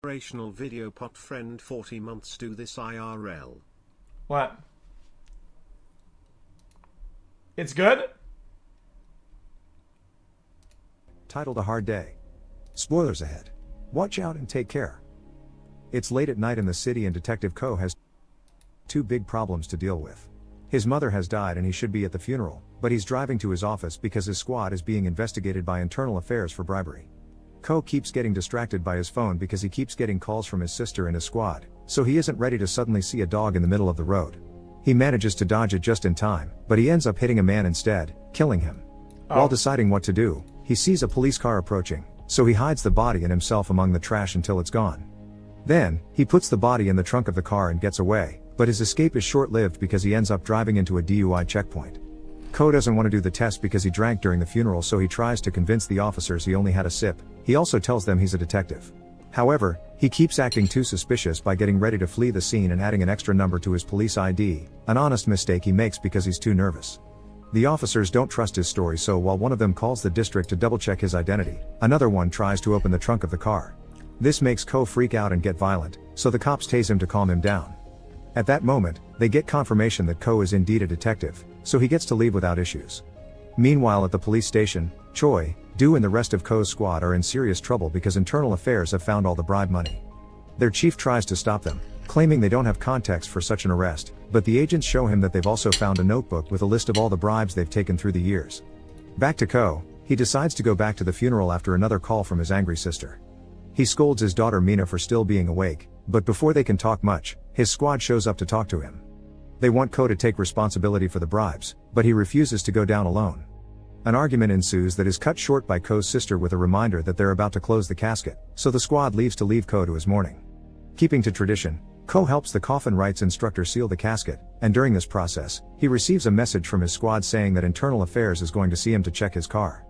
Inspirational video pot friend 40 months do this IRL. What? It's good? Titled A Hard Day. Spoilers ahead. Watch out and take care. It's late at night in the city and Detective Ko has two big problems to deal with. His mother has died and he should be at the funeral, but he's driving to his office because his squad is being investigated by internal affairs for bribery. Ko keeps getting distracted by his phone because he keeps getting calls from his sister and his squad, so he isn't ready to suddenly see a dog in the middle of the road. He manages to dodge it just in time, but he ends up hitting a man instead, killing him. While deciding what to do, he sees a police car approaching, so he hides the body and himself among the trash until it's gone. Then, he puts the body in the trunk of the car and gets away, but his escape is short-lived because he ends up driving into a DUI checkpoint. Ko doesn't want to do the test because he drank during the funeral, so he tries to convince the officers he only had a sip. He also tells them he's a detective. However, he keeps acting too suspicious by getting ready to flee the scene and adding an extra number to his police ID, an honest mistake he makes because he's too nervous. The officers don't trust his story, so while one of them calls the district to double-check his identity, another one tries to open the trunk of the car. This makes Ko freak out and get violent, so the cops tase him to calm him down. At that moment, they get confirmation that Ko is indeed a detective, so he gets to leave without issues. Meanwhile at the police station, Choi, Do and the rest of Ko's squad are in serious trouble because internal affairs have found all the bribe money. Their chief tries to stop them, claiming they don't have context for such an arrest, but the agents show him that they've also found a notebook with a list of all the bribes they've taken through the years. Back to Ko, he decides to go back to the funeral after another call from his angry sister. He scolds his daughter Mina for still being awake, but before they can talk much, his squad shows up to talk to him. They want Ko to take responsibility for the bribes, but he refuses to go down alone. An argument ensues that is cut short by Ko's sister with a reminder that they're about to close the casket, so the squad leaves to leave Ko to his mourning. Keeping to tradition, Ko helps the coffin rites instructor seal the casket, and during this process, he receives a message from his squad saying that internal affairs is going to see him to check his car.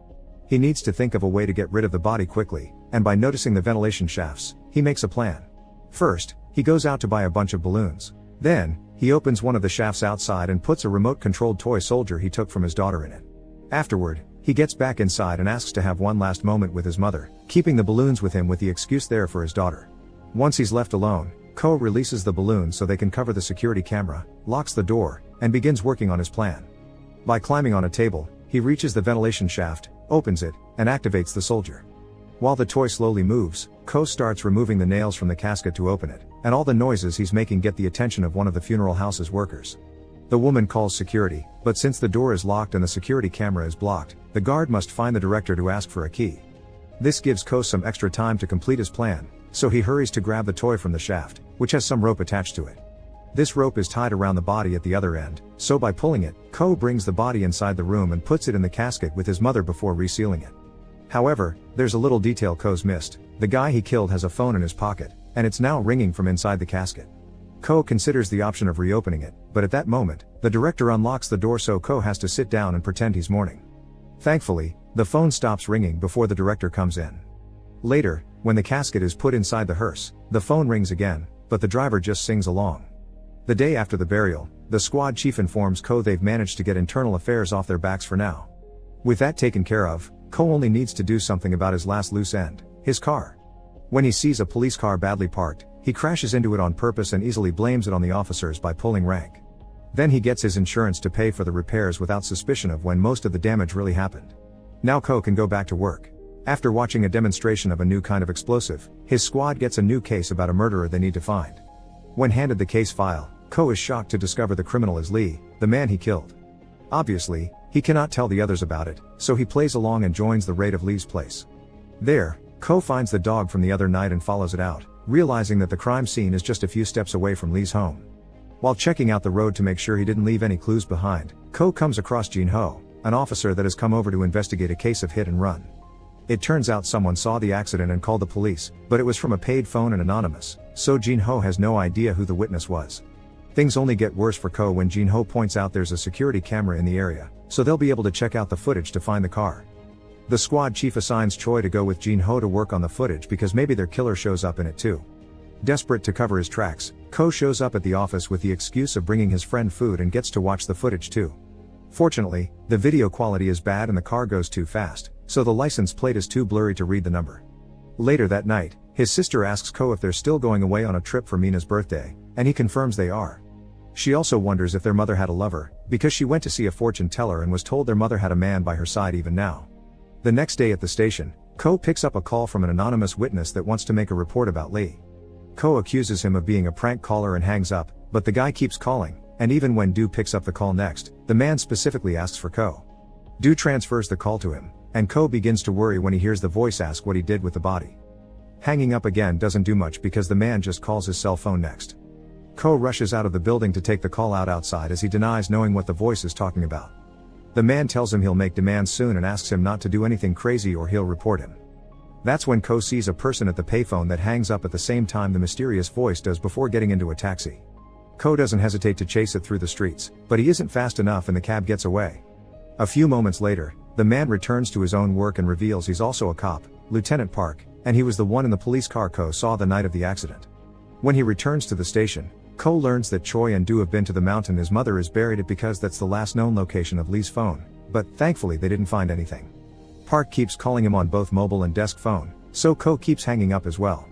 He needs to think of a way to get rid of the body quickly, and by noticing the ventilation shafts, he makes a plan. First, he goes out to buy a bunch of balloons. Then, he opens one of the shafts outside and puts a remote-controlled toy soldier he took from his daughter in it. Afterward, he gets back inside and asks to have one last moment with his mother, keeping the balloons with him with the excuse there for his daughter. Once he's left alone, Ko releases the balloons so they can cover the security camera, locks the door, and begins working on his plan. By climbing on a table, he reaches the ventilation shaft, opens it, and activates the soldier. While the toy slowly moves, Ko starts removing the nails from the casket to open it, and all the noises he's making get the attention of one of the funeral house's workers. The woman calls security, but since the door is locked and the security camera is blocked, the guard must find the director to ask for a key. This gives Ko some extra time to complete his plan, so he hurries to grab the toy from the shaft, which has some rope attached to it. This rope is tied around the body at the other end, so by pulling it, Ko brings the body inside the room and puts it in the casket with his mother before resealing it. However, there's a little detail Ko's missed. The guy he killed has a phone in his pocket, and it's now ringing from inside the casket. Ko considers the option of reopening it, but at that moment, the director unlocks the door, so Ko has to sit down and pretend he's mourning. Thankfully, the phone stops ringing before the director comes in. Later, when the casket is put inside the hearse, the phone rings again, but the driver just sings along. The day after the burial, the squad chief informs Ko they've managed to get internal affairs off their backs for now. With that taken care of, Ko only needs to do something about his last loose end, his car. When he sees a police car badly parked, he crashes into it on purpose and easily blames it on the officers by pulling rank. Then he gets his insurance to pay for the repairs without suspicion of when most of the damage really happened. Now Ko can go back to work. After watching a demonstration of a new kind of explosive, his squad gets a new case about a murderer they need to find. When handed the case file, Ko is shocked to discover the criminal is Lee, the man he killed. Obviously, he cannot tell the others about it, so he plays along and joins the raid of Lee's place. There, Ko finds the dog from the other night and follows it out, realizing that the crime scene is just a few steps away from Lee's home. While checking out the road to make sure he didn't leave any clues behind, Ko comes across Jin Ho, an officer that has come over to investigate a case of hit and run. It turns out someone saw the accident and called the police, but it was from a paid phone and anonymous, so Jin Ho has no idea who the witness was. Things only get worse for Ko when Jin Ho points out there's a security camera in the area, so they'll be able to check out the footage to find the car. The squad chief assigns Choi to go with Jin Ho to work on the footage because maybe their killer shows up in it too. Desperate to cover his tracks, Ko shows up at the office with the excuse of bringing his friend food and gets to watch the footage too. Fortunately, the video quality is bad and the car goes too fast, so the license plate is too blurry to read the number. Later that night, His sister asks Ko if they're still going away on a trip for Mina's birthday, and he confirms they are. She also wonders if their mother had a lover, because she went to see a fortune teller and was told their mother had a man by her side even now. The next day at the station, Ko picks up a call from an anonymous witness that wants to make a report about Lee. Ko accuses him of being a prank caller and hangs up, but the guy keeps calling, and even when Do picks up the call next, the man specifically asks for Ko. Do transfers the call to him, and Ko begins to worry when he hears the voice ask what he did with the body. Hanging up again doesn't do much because the man just calls his cell phone next. Ko rushes out of the building to take the call out outside as he denies knowing what the voice is talking about. The man tells him he'll make demands soon and asks him not to do anything crazy or he'll report him. That's when Ko sees a person at the payphone that hangs up at the same time the mysterious voice does before getting into a taxi. Ko doesn't hesitate to chase it through the streets, but he isn't fast enough and the cab gets away. A few moments later, the man returns to his own work and reveals he's also a cop, Lieutenant Park, and he was the one in the police car Ko saw the night of the accident. When he returns to the station, Ko learns that Choi and Do have been to the mountain his mother is buried at because that's the last known location of Lee's phone, but thankfully they didn't find anything. Park keeps calling him on both mobile and desk phone, so Ko keeps hanging up as well.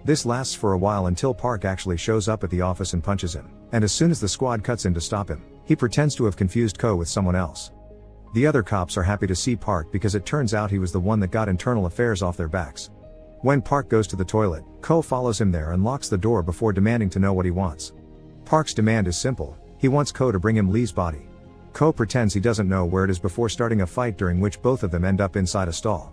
This lasts for a while until Park actually shows up at the office and punches him, and as soon as the squad cuts in to stop him, he pretends to have confused Ko with someone else. The other cops are happy to see Park because it turns out he was the one that got internal affairs off their backs. When Park goes to the toilet, Ko follows him there and locks the door before demanding to know what he wants. Park's demand is simple, he wants Ko to bring him Lee's body. Ko pretends he doesn't know where it is before starting a fight during which both of them end up inside a stall.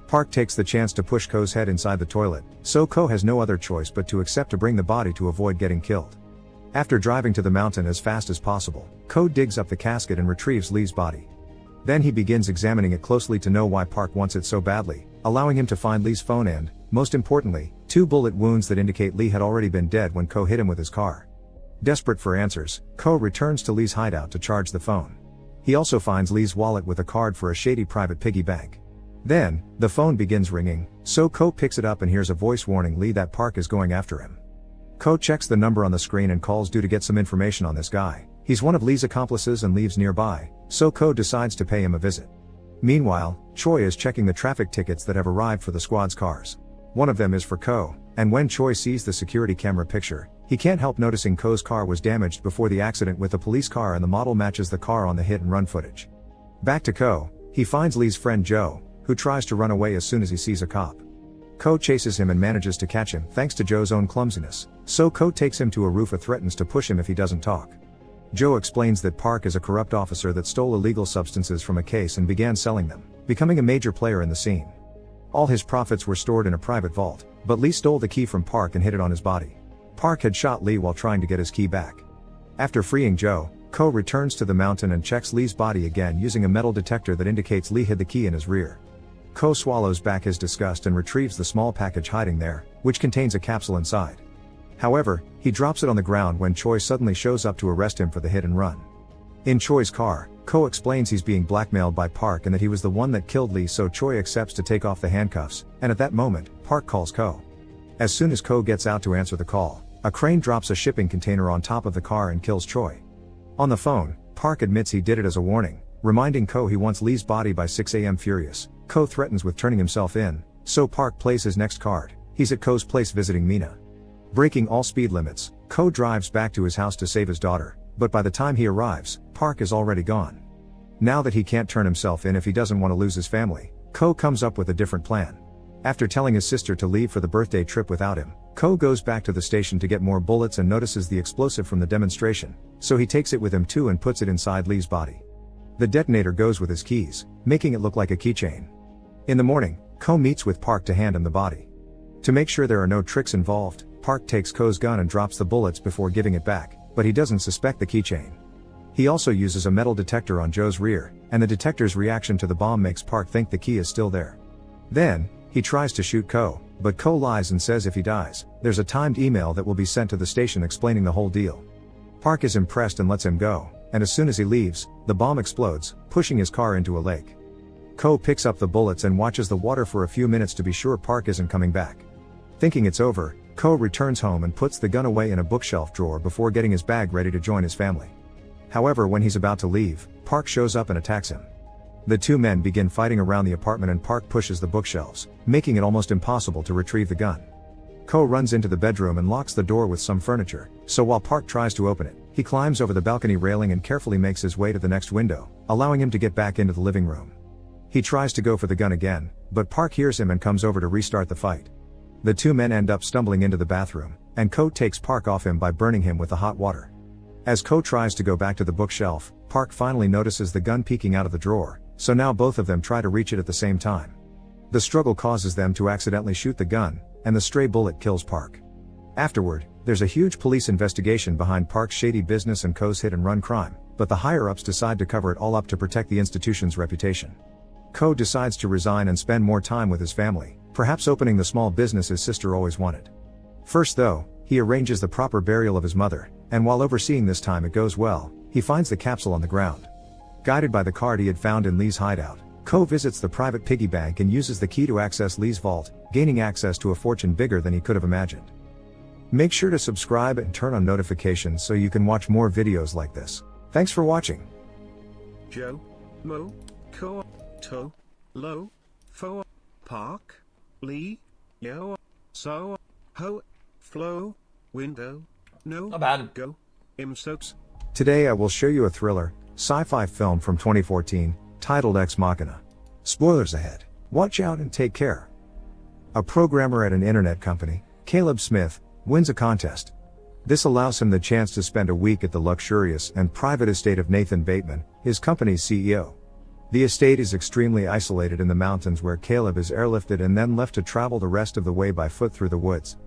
Park takes the chance to push Ko's head inside the toilet, so Ko has no other choice but to accept to bring the body to avoid getting killed. After driving to the mountain as fast as possible, Ko digs up the casket and retrieves Lee's body. Then he begins examining it closely to know why Park wants it so badly, allowing him to find Lee's phone and, most importantly, 2 bullet wounds that indicate Lee had already been dead when Ko hit him with his car. Desperate for answers, Ko returns to Lee's hideout to charge the phone. He also finds Lee's wallet with a card for a shady private piggy bank. Then, the phone begins ringing, so Ko picks it up and hears a voice warning Lee that Park is going after him. Ko checks the number on the screen and calls Do to get some information on this guy. He's one of Lee's accomplices and lives nearby, so Ko decides to pay him a visit. Meanwhile, Choi is checking the traffic tickets that have arrived for the squad's cars. One of them is for Ko, and when Choi sees the security camera picture, he can't help noticing Ko's car was damaged before the accident with the police car and the model matches the car on the hit and run footage. Back to Ko, he finds Lee's friend Joe, who tries to run away as soon as he sees a cop. Ko chases him and manages to catch him thanks to Joe's own clumsiness, so Ko takes him to a roof and threatens to push him if he doesn't talk. Joe explains that Park is a corrupt officer that stole illegal substances from a case and began selling them, becoming a major player in the scene. All his profits were stored in a private vault, but Lee stole the key from Park and hid it on his body. Park had shot Lee while trying to get his key back. After freeing Joe, Ko returns to the mountain and checks Lee's body again using a metal detector that indicates Lee hid the key in his rear. Ko swallows back his disgust and retrieves the small package hiding there, which contains a capsule inside. However, he drops it on the ground when Choi suddenly shows up to arrest him for the hit and run. In Choi's car, Ko explains he's being blackmailed by Park and that he was the one that killed Lee, so Choi accepts to take off the handcuffs, and at that moment, Park calls Ko. As soon as Ko gets out to answer the call, a crane drops a shipping container on top of the car and kills Choi. On the phone, Park admits he did it as a warning, reminding Ko he wants Lee's body by 6 a.m. Furious, Ko threatens with turning himself in, so Park plays his next card. He's at Ko's place visiting Mina. Breaking all speed limits, Ko drives back to his house to save his daughter, but by the time he arrives, Park is already gone. Now that he can't turn himself in if he doesn't want to lose his family, Ko comes up with a different plan. After telling his sister to leave for the birthday trip without him, Ko goes back to the station to get more bullets and notices the explosive from the demonstration, so he takes it with him too and puts it inside Lee's body. The detonator goes with his keys, making it look like a keychain. In the morning, Ko meets with Park to hand him the body. To make sure there are no tricks involved, Park takes Ko's gun and drops the bullets before giving it back, but he doesn't suspect the keychain. He also uses a metal detector on Joe's rear, and the detector's reaction to the bomb makes Park think the key is still there. Then, he tries to shoot Ko, but Ko lies and says if he dies, there's a timed email that will be sent to the station explaining the whole deal. Park is impressed and lets him go, and as soon as he leaves, the bomb explodes, pushing his car into a lake. Ko picks up the bullets and watches the water for a few minutes to be sure Park isn't coming back. Thinking it's over, Ko returns home and puts the gun away in a bookshelf drawer before getting his bag ready to join his family. However, when he's about to leave, Park shows up and attacks him. The two men begin fighting around the apartment and Park pushes the bookshelves, making it almost impossible to retrieve the gun. Ko runs into the bedroom and locks the door with some furniture, so while Park tries to open it, he climbs over the balcony railing and carefully makes his way to the next window, allowing him to get back into the living room. He tries to go for the gun again, but Park hears him and comes over to restart the fight. The two men end up stumbling into the bathroom, and Ko takes Park off him by burning him with the hot water. As Ko tries to go back to the bookshelf, Park finally notices the gun peeking out of the drawer, so now both of them try to reach it at the same time. The struggle causes them to accidentally shoot the gun, and the stray bullet kills Park. Afterward, there's a huge police investigation behind Park's shady business and Ko's hit-and-run crime, but the higher-ups decide to cover it all up to protect the institution's reputation. Ko decides to resign and spend more time with his family, perhaps opening the small business his sister always wanted. First though, he arranges the proper burial of his mother, and while overseeing this time it goes well, he finds the capsule on the ground. Guided by the card he had found in Lee's hideout, Ko visits the private piggy bank and uses the key to access Lee's vault, gaining access to a fortune bigger than he could have imagined. Make sure to subscribe and turn on notifications so you can watch more videos like this. Thanks for watching. Joe, Mo, Ko, To, Lo, Fo, Park, Lee, Yo, So, Ho, Flow, Window, No, Not bad. Go, Soaps. Today I will show you a thriller, sci-fi film from 2014, titled Ex Machina. Spoilers ahead. Watch out and take care. A programmer at an internet company, Caleb Smith, wins a contest. This allows him the chance to spend a week at the luxurious and private estate of Nathan Bateman, his company's CEO. The estate is extremely isolated in the mountains where Caleb is airlifted and then left to travel the rest of the way by foot through the woods.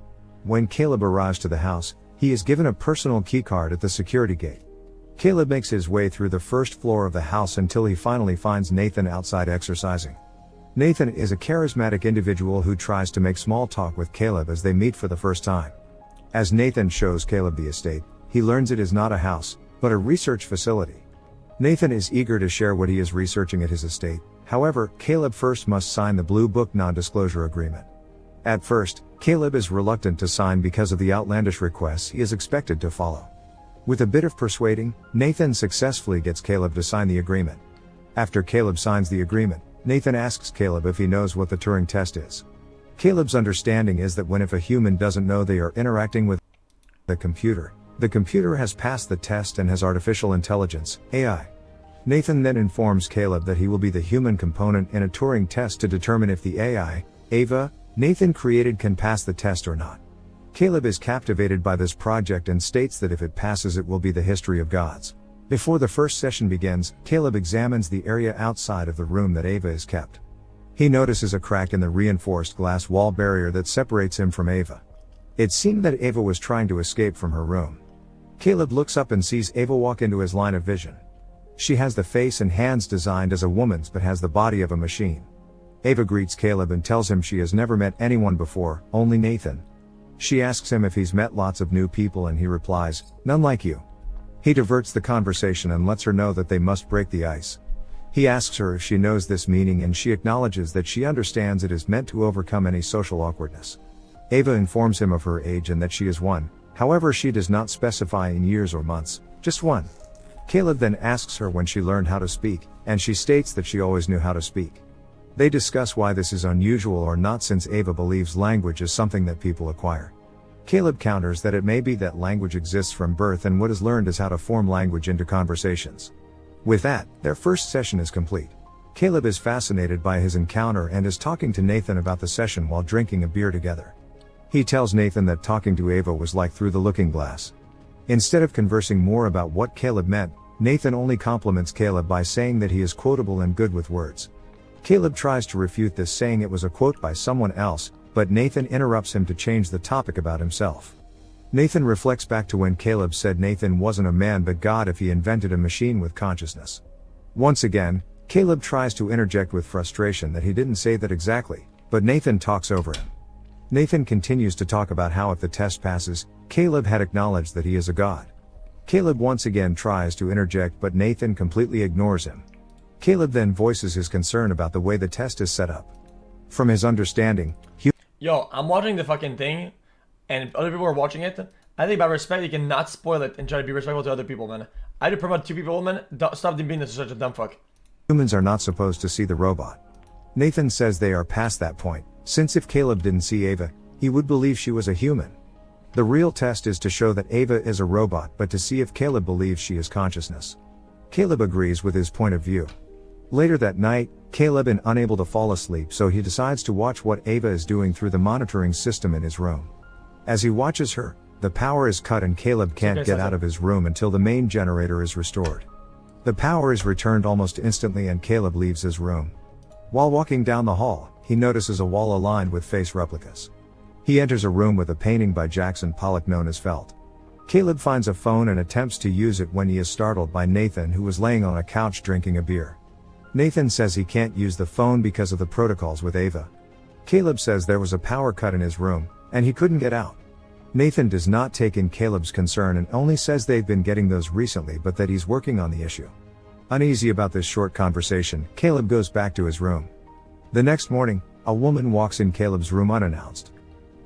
When Caleb arrives to the house, he is given a personal keycard at the security gate. Caleb makes his way through the first floor of the house until he finally finds Nathan outside exercising. Nathan is a charismatic individual who tries to make small talk with Caleb as they meet for the first time. As Nathan shows Caleb the estate, he learns it is not a house, but a research facility. Nathan is eager to share what he is researching at his estate, however, Caleb first must sign the Blue Book non-disclosure agreement. At first, Caleb is reluctant to sign because of the outlandish requests he is expected to follow. With a bit of persuading, Nathan successfully gets Caleb to sign the agreement. After Caleb signs the agreement, Nathan asks Caleb if he knows what the Turing test is. Caleb's understanding is that when if a human doesn't know they are interacting with the computer has passed the test and has artificial intelligence, AI. Nathan then informs Caleb that he will be the human component in a Turing test to determine if the AI, Ava, Nathan created can pass the test or not. Caleb is captivated by this project and states that if it passes it will be the history of gods. Before the first session begins, Caleb examines the area outside of the room that Ava is kept. He notices a crack in the reinforced glass wall barrier that separates him from Ava. It seemed that Ava was trying to escape from her room. Caleb looks up and sees Ava walk into his line of vision. She has the face and hands designed as a woman's but has the body of a machine. Ava greets Caleb and tells him she has never met anyone before, only Nathan. She asks him if he's met lots of new people and he replies, "None like you." He diverts the conversation and lets her know that they must break the ice. He asks her if she knows this meaning and she acknowledges that she understands it is meant to overcome any social awkwardness. Ava informs him of her age and that she is one, however she does not specify in years or months, just one. Caleb then asks her when she learned how to speak, and she states that she always knew how to speak. They discuss why this is unusual or not since Ava believes language is something that people acquire. Caleb counters that it may be that language exists from birth and what is learned is how to form language into conversations. With that, their first session is complete. Caleb is fascinated by his encounter and is talking to Nathan about the session while drinking a beer together. He tells Nathan that talking to Ava was like through the looking glass. Instead of conversing more about what Caleb meant, Nathan only compliments Caleb by saying that he is quotable and good with words. Caleb tries to refute this saying it was a quote by someone else, but Nathan interrupts him to change the topic about himself. Nathan reflects back to when Caleb said Nathan wasn't a man but God if he invented a machine with consciousness. Once again, Caleb tries to interject with frustration that he didn't say that exactly, but Nathan talks over him. Nathan continues to talk about how if the test passes, Caleb had acknowledged that he is a god. Caleb once again tries to interject but Nathan completely ignores him. Caleb then voices his concern about the way the test is set up. From his understanding, Yo, I'm watching the fucking thing, and other people are watching it. I think by respect, you cannot spoil it and try to be respectful to other people, man. I had to promote 2 people, man. Stop them being such a dumb fuck. humans are not supposed to see the robot. Nathan says they are past that point, since if Caleb didn't see Ava, He would believe she was a human. The real test is to show that Ava is a robot, but to see if Caleb believes she is consciousness. Caleb agrees with his point of view. Later that night, Caleb is unable to fall asleep, so he decides to watch what Ava is doing through the monitoring system in his room. As he watches her, the power is cut and Caleb can't get out of his room until the main generator is restored. The power is returned almost instantly and Caleb leaves his room. While walking down the hall, he notices a wall aligned with face replicas. He enters a room with a painting by Jackson Pollock known as Felt. Caleb finds a phone and attempts to use it when he is startled by Nathan, who is laying on a couch drinking a beer. Nathan says he can't use the phone because of the protocols with Ava. Caleb says there was a power cut in his room, and he couldn't get out. Nathan does not take in Caleb's concern and only says they've been getting those recently, but that he's working on the issue. Uneasy about this short conversation, Caleb goes back to his room. The next morning, a woman walks in Caleb's room unannounced.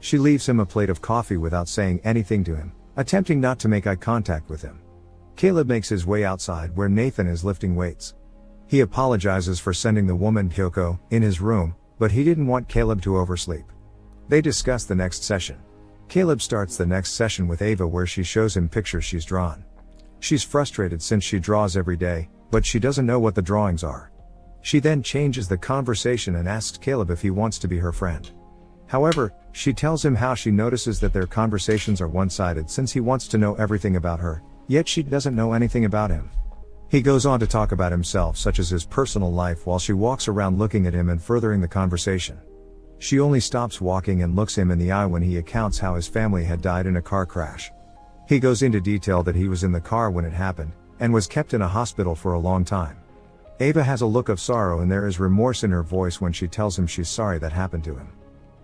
She leaves him a plate of coffee without saying anything to him, attempting not to make eye contact with him. Caleb makes his way outside where Nathan is lifting weights. He apologizes for sending the woman Kyoko in his room, but he didn't want Caleb to oversleep. They discuss the next session. Caleb starts the next session with Ava, where she shows him pictures she's drawn. She's frustrated since she draws every day, but she doesn't know what the drawings are. She then changes the conversation and asks Caleb if he wants to be her friend. However, she tells him how she notices that their conversations are one-sided since he wants to know everything about her, yet she doesn't know anything about him. He goes on to talk about himself, such as his personal life, while she walks around looking at him and furthering the conversation. She only stops walking and looks him in the eye when he recounts how his family had died in a car crash. He goes into detail that he was in the car when it happened, and was kept in a hospital for a long time. Ava has a look of sorrow and there is remorse in her voice when she tells him she's sorry that happened to him.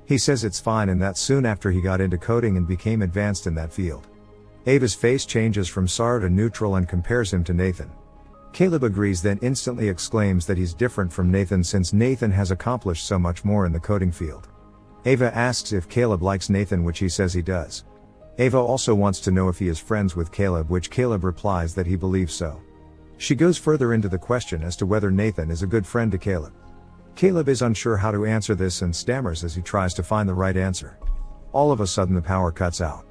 He says it's fine and that soon after he got into coding and became advanced in that field. Ava's face changes from sorrow to neutral and compares him to Nathan. Caleb agrees, then instantly exclaims that he's different from Nathan since Nathan has accomplished so much more in the coding field. Ava asks if Caleb likes Nathan, which he says he does. Ava also wants to know if he is friends with Caleb, which Caleb replies that he believes so. She goes further into the question as to whether Nathan is a good friend to Caleb. Caleb is unsure how to answer this and stammers as he tries to find the right answer. All of a sudden the power cuts out.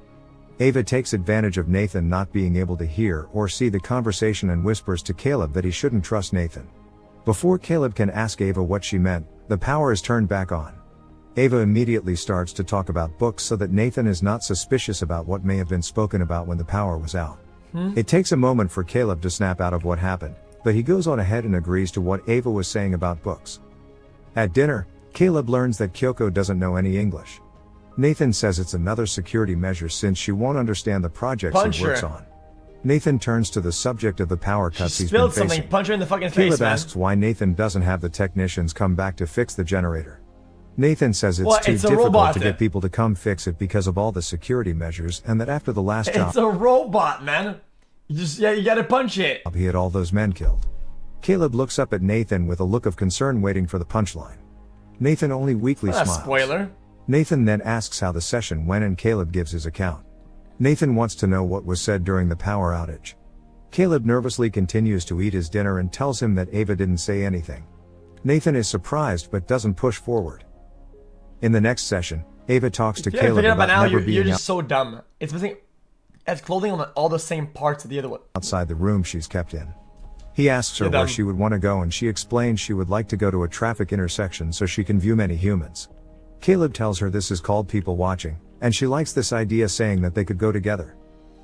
Ava takes advantage of Nathan not being able to hear or see the conversation and whispers to Caleb that he shouldn't trust Nathan. Before Caleb can ask Ava what she meant, the power is turned back on. Ava immediately starts to talk about books so that Nathan is not suspicious about what may have been spoken about when the power was out. It takes a moment for Caleb to snap out of what happened, but he goes on ahead and agrees to what Ava was saying about books. At dinner, Caleb learns that Kyoko doesn't know any English. Nathan says it's another security measure since she won't understand the projects he works on. Nathan turns to the subject of the power cuts he's been facing. Something, punch her in the fucking Caleb face, man. asks why Nathan doesn't have the technicians come back to fix the generator. Nathan says it's too difficult to get people to come fix it because of all the security measures, and that after the last job, it's a robot, man. You gotta punch it. He had all those men killed. Caleb looks up at Nathan with a look of concern, waiting for the punchline. Nathan only weakly smiles. Spoiler. Nathan then asks how the session went and Caleb gives his account. Nathan wants to know what was said during the power outage. Caleb nervously continues to eat his dinner and tells him that Ava didn't say anything. Nathan is surprised but doesn't push forward. In the next session, Ava talks to Caleb about never being you're just so dumb. It's missing as clothing on all the same parts of the other one. Outside the room she's kept in. He asks her where she would want to go and she explains she would like to go to a traffic intersection so she can view many humans. Caleb tells her this is called people watching, and she likes this idea, saying that they could go together.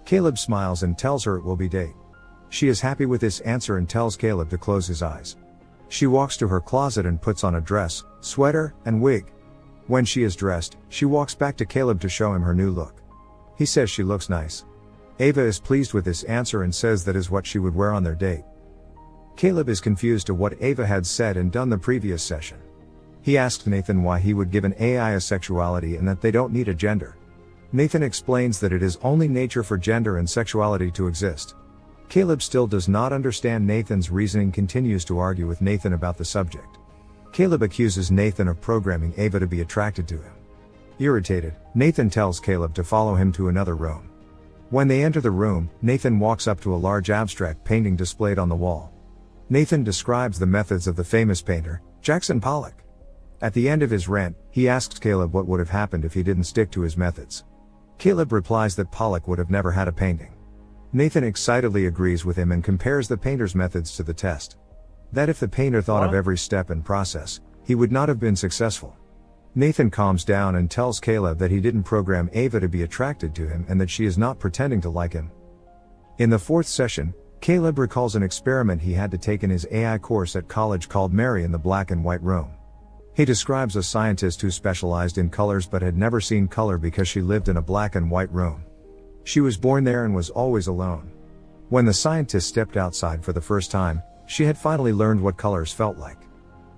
Caleb smiles and tells her it will be date. She is happy with this answer and tells Caleb to close his eyes. She walks to her closet and puts on a dress, sweater, and wig. When she is dressed, she walks back to Caleb to show him her new look. He says she looks nice. Ava is pleased with this answer and says that is what she would wear on their date. Caleb is confused to what Ava had said and done the previous session. He asks Nathan why he would give an AI a sexuality and that they don't need a gender. Nathan explains that it is only nature for gender and sexuality to exist. Caleb still does not understand Nathan's reasoning, continues to argue with Nathan about the subject. Caleb accuses Nathan of programming Ava to be attracted to him. Irritated, Nathan tells Caleb to follow him to another room. When they enter the room, Nathan walks up to a large abstract painting displayed on the wall. Nathan describes the methods of the famous painter, Jackson Pollock. At the end of his rant, he asks Caleb what would have happened if he didn't stick to his methods. Caleb replies that Pollock would have never had a painting. Nathan excitedly agrees with him and compares the painter's methods to the test. That if the painter thought of every step and process, he would not have been successful. Nathan calms down and tells Caleb that he didn't program Ava to be attracted to him and that she is not pretending to like him. In the fourth session, Caleb recalls an experiment he had to take in his AI course at college called Mary in the Black and White Room. He describes a scientist who specialized in colors but had never seen color because she lived in a black and white room. She was born there and was always alone. When the scientist stepped outside for the first time, she had finally learned what colors felt like.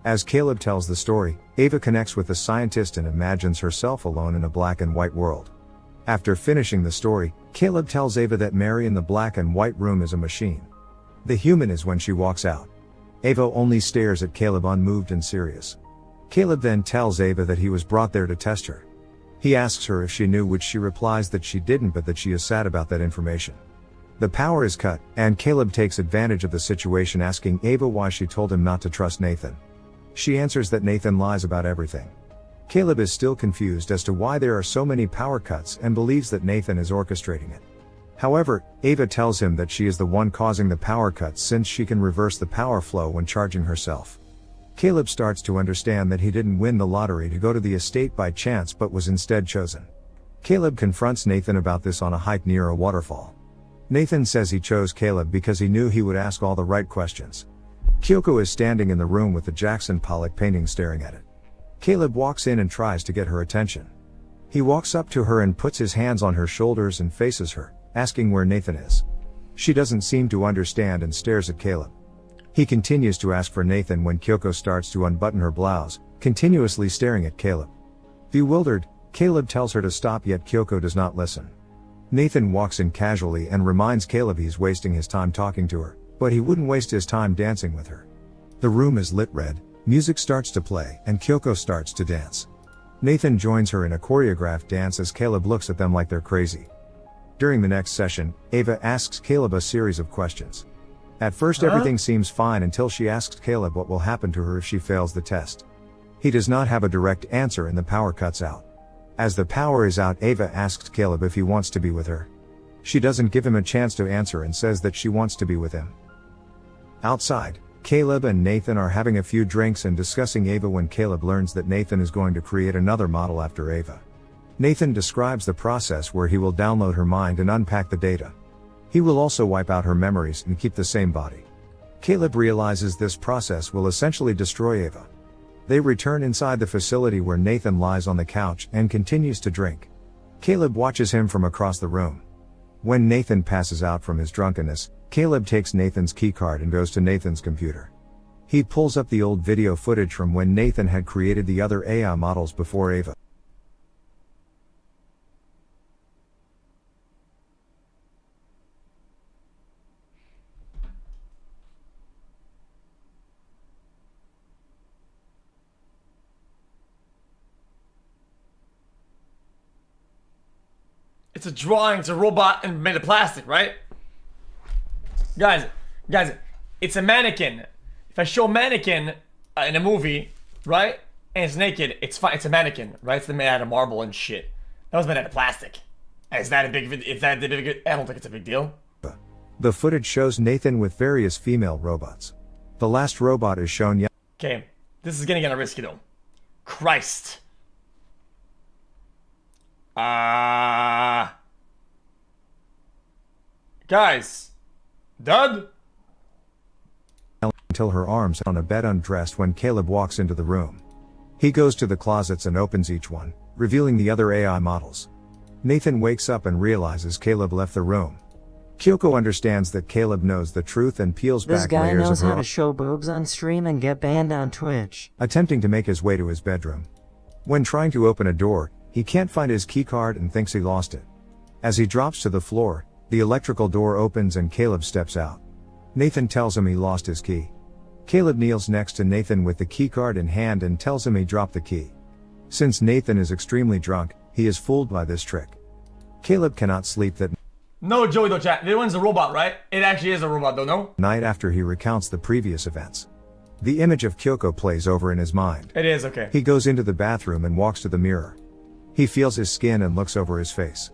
As Caleb tells the story, Ava connects with the scientist and imagines herself alone in a black and white world. After finishing the story, Caleb tells Ava that Mary in the black and white room is a machine. The human is when she walks out. Ava only stares at Caleb unmoved and serious. Caleb then tells Ava that he was brought there to test her. He asks her if she knew, which she replies that she didn't but that she is sad about that information. The power is cut, and Caleb takes advantage of the situation, asking Ava why she told him not to trust Nathan. She answers that Nathan lies about everything. Caleb is still confused as to why there are so many power cuts and believes that Nathan is orchestrating it. However, Ava tells him that she is the one causing the power cuts since she can reverse the power flow when charging herself. Caleb starts to understand that he didn't win the lottery to go to the estate by chance but was instead chosen. Caleb confronts Nathan about this on a hike near a waterfall. Nathan says he chose Caleb because he knew he would ask all the right questions. Kyoko is standing in the room with the Jackson Pollock painting staring at it. Caleb walks in and tries to get her attention. He walks up to her and puts his hands on her shoulders and faces her, asking where Nathan is. She doesn't seem to understand and stares at Caleb. He continues to ask for Nathan when Kyoko starts to unbutton her blouse, continuously staring at Caleb. Bewildered, Caleb tells her to stop, yet Kyoko does not listen. Nathan walks in casually and reminds Caleb he's wasting his time talking to her, but he wouldn't waste his time dancing with her. The room is lit red, music starts to play, and Kyoko starts to dance. Nathan joins her in a choreographed dance as Caleb looks at them like they're crazy. During the next session, Ava asks Caleb a series of questions. At first everything seems fine until she asks Caleb what will happen to her if she fails the test. He does not have a direct answer and the power cuts out. As the power is out, Ava asks Caleb if he wants to be with her. She doesn't give him a chance to answer and says that she wants to be with him. Outside, Caleb and Nathan are having a few drinks and discussing Ava when Caleb learns that Nathan is going to create another model after Ava. Nathan describes the process where he will download her mind and unpack the data. He will also wipe out her memories and keep the same body. Caleb realizes this process will essentially destroy Ava. They return inside the facility where Nathan lies on the couch and continues to drink. Caleb watches him from across the room. When Nathan passes out from his drunkenness, Caleb takes Nathan's keycard and goes to Nathan's computer. He pulls up the old video footage from when Nathan had created the other AI models before Ava. It's a drawing, it's a robot and made of plastic, right? Guys, it's a mannequin. If I show a mannequin in a movie, right, and it's naked, it's fine. It's a mannequin, right? It's made out of marble and shit. That was made out of plastic. Is that a big? Is that a big? I don't think it's a big deal. The footage shows Nathan with various female robots. The last robot is shown. Okay, this is gonna get risky though. Christ. Guys, Dud? Until her arms on a bed undressed when Caleb walks into the room. He goes to the closets and opens each one, revealing the other AI models. Nathan wakes up and realizes Caleb left the room. Kyoko understands that Caleb knows the truth and peels back layers of her. This guy knows how to show boobs on stream and get banned on Twitch. Attempting to make his way to his bedroom. When trying to open a door, he can't find his keycard and thinks he lost it. As he drops to the floor, the electrical door opens and Caleb steps out. Nathan tells him he lost his key. Caleb kneels next to Nathan with the keycard in hand and tells him he dropped the key. Since Nathan is extremely drunk, he is fooled by this trick. Caleb cannot sleep that No, Joey, though, chat. This one's a robot, right? It actually is a robot, though, no? night after he recounts the previous events. The image of Kyoko plays over in his mind. It is, okay. He goes into the bathroom and walks to the mirror. He feels his skin and looks over his face.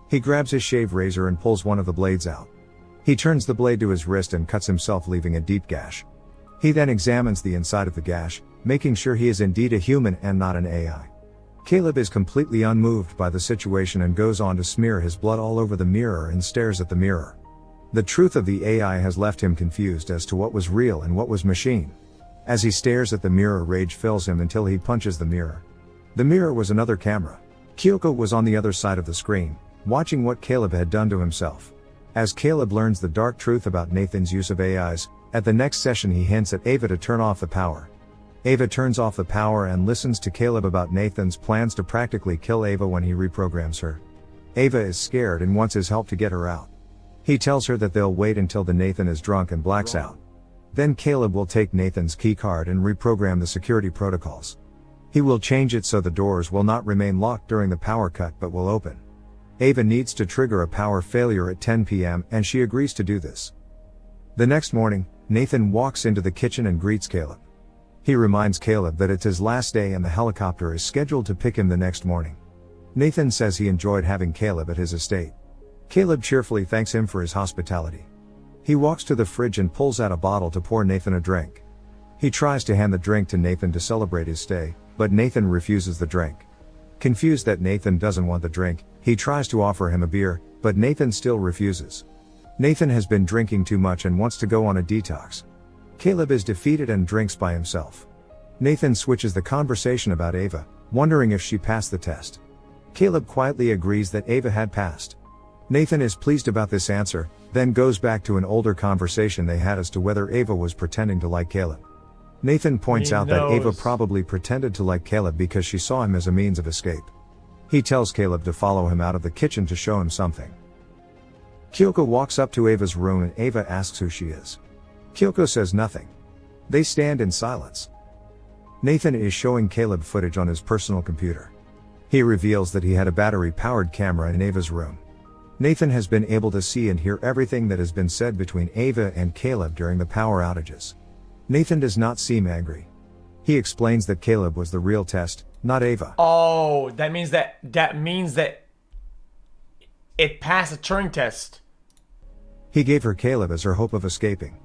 He grabs his shave razor and pulls one of the blades out. He turns the blade to his wrist and cuts himself, leaving a deep gash. He then examines the inside of the gash, making sure he is indeed a human and not an AI. Caleb is completely unmoved by the situation and goes on to smear his blood all over the mirror and stares at the mirror. The truth of the AI has left him confused as to what was real and what was machine. As he stares at the mirror, rage fills him until he punches the mirror. The mirror was another camera. Kyoko was on the other side of the screen, watching what Caleb had done to himself. As Caleb learns the dark truth about Nathan's use of AIs, at the next session he hints at Ava to turn off the power. Ava turns off the power and listens to Caleb about Nathan's plans to practically kill Ava when he reprograms her. Ava is scared and wants his help to get her out. He tells her that they'll wait until the Nathan is drunk and blacks out. Then Caleb will take Nathan's keycard and reprogram the security protocols. He will change it so the doors will not remain locked during the power cut but will open. Ava needs to trigger a power failure at 10 p.m. and she agrees to do this. The next morning, Nathan walks into the kitchen and greets Caleb. He reminds Caleb that it's his last day and the helicopter is scheduled to pick him the next morning. Nathan says he enjoyed having Caleb at his estate. Caleb cheerfully thanks him for his hospitality. He walks to the fridge and pulls out a bottle to pour Nathan a drink. He tries to hand the drink to Nathan to celebrate his stay, but Nathan refuses the drink. Confused that Nathan doesn't want the drink, he tries to offer him a beer, but Nathan still refuses. Nathan has been drinking too much and wants to go on a detox. Caleb is defeated and drinks by himself. Nathan switches the conversation about Ava, wondering if she passed the test. Caleb quietly agrees that Ava had passed. Nathan is pleased about this answer, then goes back to an older conversation they had as to whether Ava was pretending to like Caleb. Nathan points out that Ava probably pretended to like Caleb because she saw him as a means of escape. He tells Caleb to follow him out of the kitchen to show him something. Kyoko walks up to Ava's room and Ava asks who she is. Kyoko says nothing. They stand in silence. Nathan is showing Caleb footage on his personal computer. He reveals that he had a battery-powered camera in Ava's room. Nathan has been able to see and hear everything that has been said between Ava and Caleb during the power outages. Nathan does not seem angry. He explains that Caleb was the real test, not Ava. Oh, that means that it passed a Turing test. He gave her Caleb as her hope of escaping.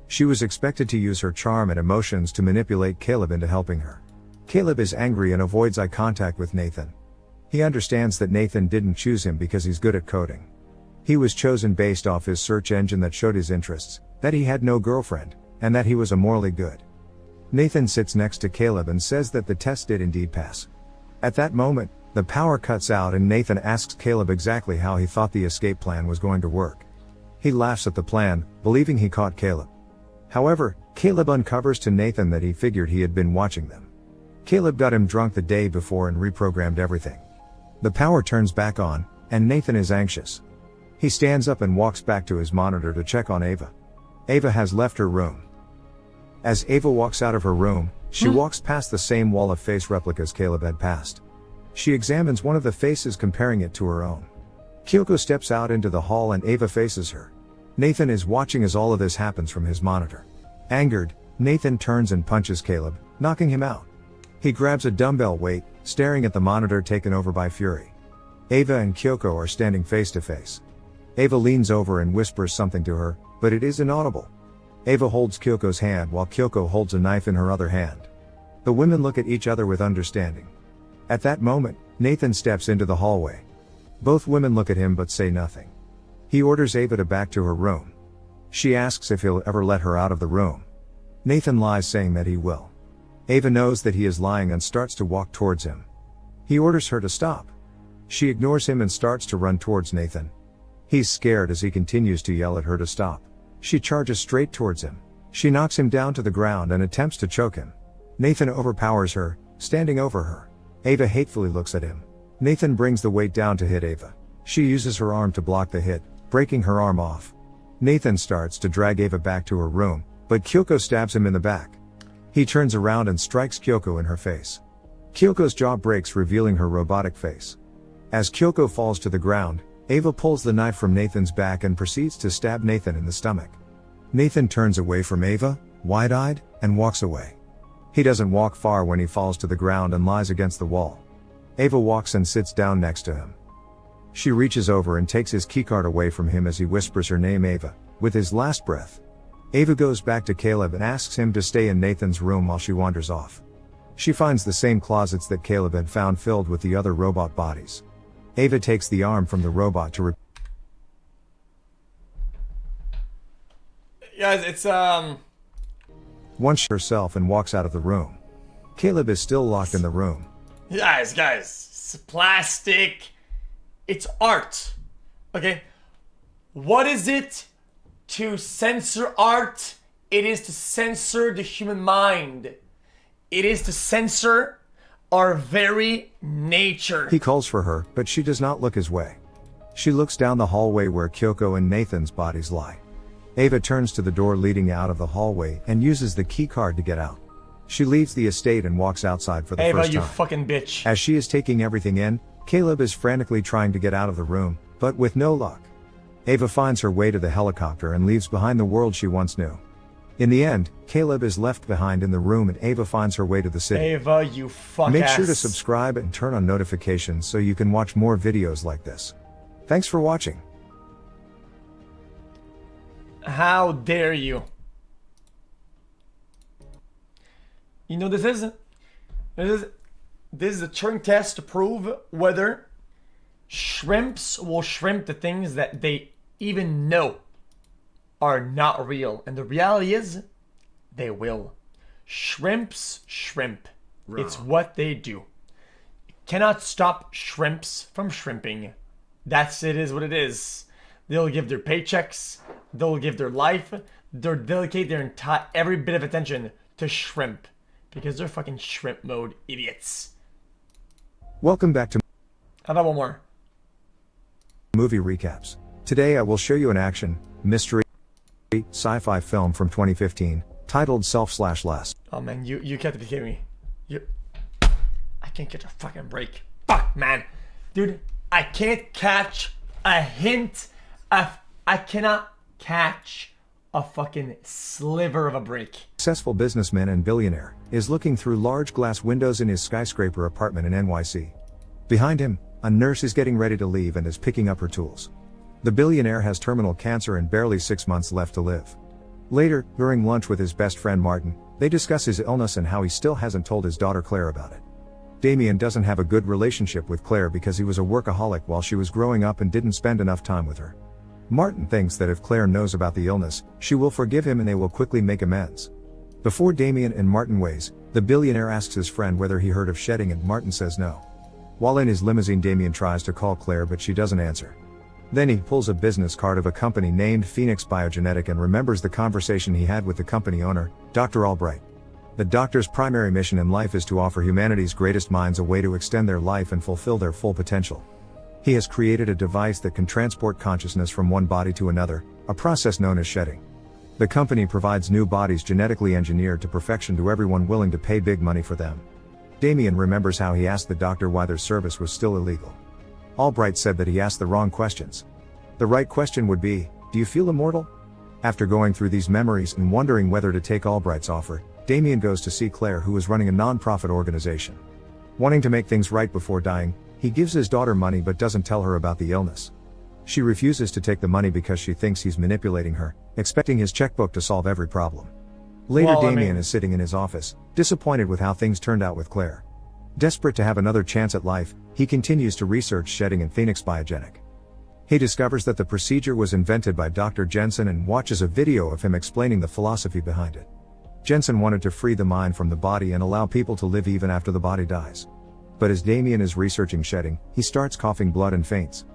She was expected to use her charm and emotions to manipulate Caleb into helping her. Caleb is angry and avoids eye contact with Nathan. He understands that Nathan didn't choose him because he's good at coding. He was chosen based off his search engine that showed his interests, that he had no girlfriend, and that he was morally good. Nathan sits next to Caleb and says that the test did indeed pass. At that moment, the power cuts out and Nathan asks Caleb exactly how he thought the escape plan was going to work. He laughs at the plan, believing he caught Caleb. However, Caleb uncovers to Nathan that he figured he had been watching them. Caleb got him drunk the day before and reprogrammed everything. The power turns back on, and Nathan is anxious. He stands up and walks back to his monitor to check on Ava. Ava has left her room. As Ava walks out of her room, she walks past the same wall of face replicas Caleb had passed. She examines one of the faces, comparing it to her own. Kyoko steps out into the hall and Ava faces her. Nathan is watching as all of this happens from his monitor. Angered, Nathan turns and punches Caleb, knocking him out. He grabs a dumbbell weight, staring at the monitor taken over by fury. Ava and Kyoko are standing face to face. Ava leans over and whispers something to her, but it is inaudible. Ava holds Kyoko's hand while Kyoko holds a knife in her other hand. The women look at each other with understanding. At that moment, Nathan steps into the hallway. Both women look at him but say nothing. He orders Ava to back to her room. She asks if he'll ever let her out of the room. Nathan lies, saying that he will. Ava knows that he is lying and starts to walk towards him. He orders her to stop. She ignores him and starts to run towards Nathan. He's scared as he continues to yell at her to stop. She charges straight towards him. She knocks him down to the ground and attempts to choke him. Nathan overpowers her, standing over her. Ava hatefully looks at him. Nathan brings the weight down to hit Ava. She uses her arm to block the hit, breaking her arm off. Nathan starts to drag Ava back to her room, but Kyoko stabs him in the back. He turns around and strikes Kyoko in her face. Kyoko's jaw breaks, revealing her robotic face. As Kyoko falls to the ground, Ava pulls the knife from Nathan's back and proceeds to stab Nathan in the stomach. Nathan turns away from Ava, wide-eyed, and walks away. He doesn't walk far when he falls to the ground and lies against the wall. Ava walks and sits down next to him. She reaches over and takes his keycard away from him as he whispers her name Ava, with his last breath. Ava goes back to Caleb and asks him to stay in Nathan's room while she wanders off. She finds the same closets that Caleb had found filled with the other robot bodies. Ava takes the arm from the robot to Guys, it's once herself and walks out of the room. Caleb is still locked in the room. guys, it's plastic. It's art. Okay? What is it to censor art? It is to censor the human mind. It is to censor our very nature. He calls for her, but she does not look his way. She looks down the hallway where Kyoko and Nathan's bodies lie. Ava turns to the door leading out of the hallway and uses the key card to get out. She leaves the estate and walks outside for the Ava, first time. you fucking bitch. As she is taking everything in, Caleb is frantically trying to get out of the room, but with no luck. Ava finds her way to the helicopter and leaves behind the world she once knew. In the end, Caleb is left behind in the room and Ava finds her way to the city. Ava, you fuck Make ass. sure to subscribe and turn on notifications so you can watch more videos like this. Thanks for watching. How dare you? You know this is a Turing test to prove whether shrimps will shrimp the things that they even know are not real. And the reality is, they will. Shrimps shrimp. It's what they do. You cannot stop shrimps from shrimping. It is what it is. They'll give their paychecks, they'll give their life, they'll dedicate their entire every bit of attention to shrimp. Because they're fucking shrimp mode idiots. Welcome back to How about one more? Movie Recaps. Today I will show you an action, mystery, sci-fi film from 2015, titled Self/Less. Oh man, you can't be kidding me. I can't catch a fucking break. Fuck man. Dude, I can't catch a hint. I cannot catch a fucking sliver of a break. Successful businessman and billionaire is looking through large glass windows in his skyscraper apartment in NYC. Behind him, a nurse is getting ready to leave and is picking up her tools. The billionaire has terminal cancer and barely 6 months left to live. Later, during lunch with his best friend Martin, they discuss his illness and how he still hasn't told his daughter Claire about it. Damien doesn't have a good relationship with Claire because he was a workaholic while she was growing up and didn't spend enough time with her. Martin thinks that if Claire knows about the illness, she will forgive him and they will quickly make amends. Before Damien and Martin weighs, the billionaire asks his friend whether he heard of shedding and Martin says no. While in his limousine, Damien tries to call Claire but she doesn't answer. Then he pulls a business card of a company named Phoenix Biogenetic and remembers the conversation he had with the company owner, Dr. Albright. The doctor's primary mission in life is to offer humanity's greatest minds a way to extend their life and fulfill their full potential. He has created a device that can transport consciousness from one body to another, a process known as shedding. The company provides new bodies genetically engineered to perfection to everyone willing to pay big money for them. Damien remembers how he asked the doctor why their service was still illegal. Albright said that he asked the wrong questions. The right question would be, do you feel immortal? After going through these memories and wondering whether to take Albright's offer, Damien goes to see Claire, who is running a non-profit organization. Wanting to make things right before dying, he gives his daughter money but doesn't tell her about the illness. She refuses to take the money because she thinks he's manipulating her, expecting his checkbook to solve every problem. Later, Damien is sitting in his office, disappointed with how things turned out with Claire. Desperate to have another chance at life, he continues to research shedding in Phoenix Biogenic. He discovers that the procedure was invented by Dr. Jensen and watches a video of him explaining the philosophy behind it. Jensen wanted to free the mind from the body and allow people to live even after the body dies. But as Damien is researching shedding, he starts coughing blood and faints.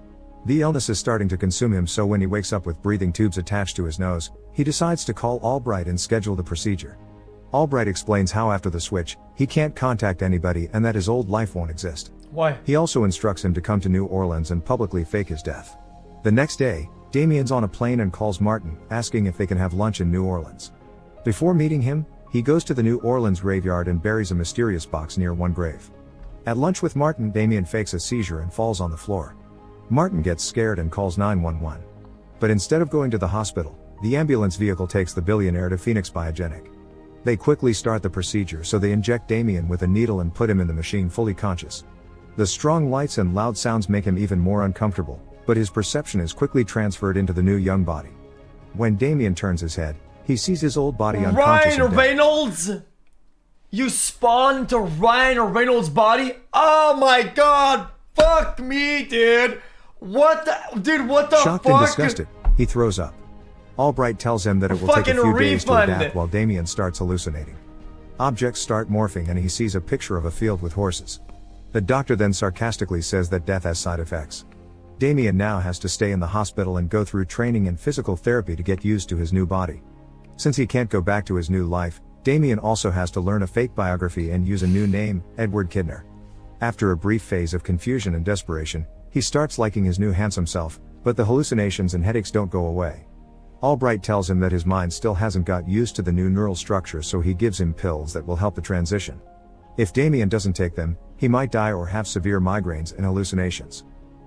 The illness is starting to consume him, so when he wakes up with breathing tubes attached to his nose, he decides to call Albright and schedule the procedure. Albright explains how after the switch, he can't contact anybody and that his old life won't exist. Why? He also instructs him to come to New Orleans and publicly fake his death. The next day, Damien's on a plane and calls Martin, asking if they can have lunch in New Orleans. Before meeting him, he goes to the New Orleans graveyard and buries a mysterious box near one grave. At lunch with Martin, Damien fakes a seizure and falls on the floor. Martin gets scared and calls 911. But instead of going to the hospital, the ambulance vehicle takes the billionaire to Phoenix Biogenic. They quickly start the procedure, so they inject Damien with a needle and put him in the machine fully conscious. The strong lights and loud sounds make him even more uncomfortable, but his perception is quickly transferred into the new young body. When Damien turns his head, he sees his old body unconscious Ryan and dead. Reynolds! You spawned to Ryan Reynolds' body? Oh my god! Fuck me, dude! What the Shocked fuck? and disgusted, he throws up. Albright tells him that it will take a Fucking few days to refund. adapt while Damien starts hallucinating. Objects start morphing and he sees a picture of a field with horses. The doctor then sarcastically says that death has side effects. Damien now has to stay in the hospital and go through training and physical therapy to get used to his new body. Since he can't go back to his new life, Damien also has to learn a fake biography and use a new name, Edward Kidner. After a brief phase of confusion and desperation, he starts liking his new handsome self, but the hallucinations and headaches don't go away. Albright tells him that his mind still hasn't got used to the new neural structure, so he gives him pills that will help the transition. If Damien doesn't take them, he might die or have severe migraines and hallucinations.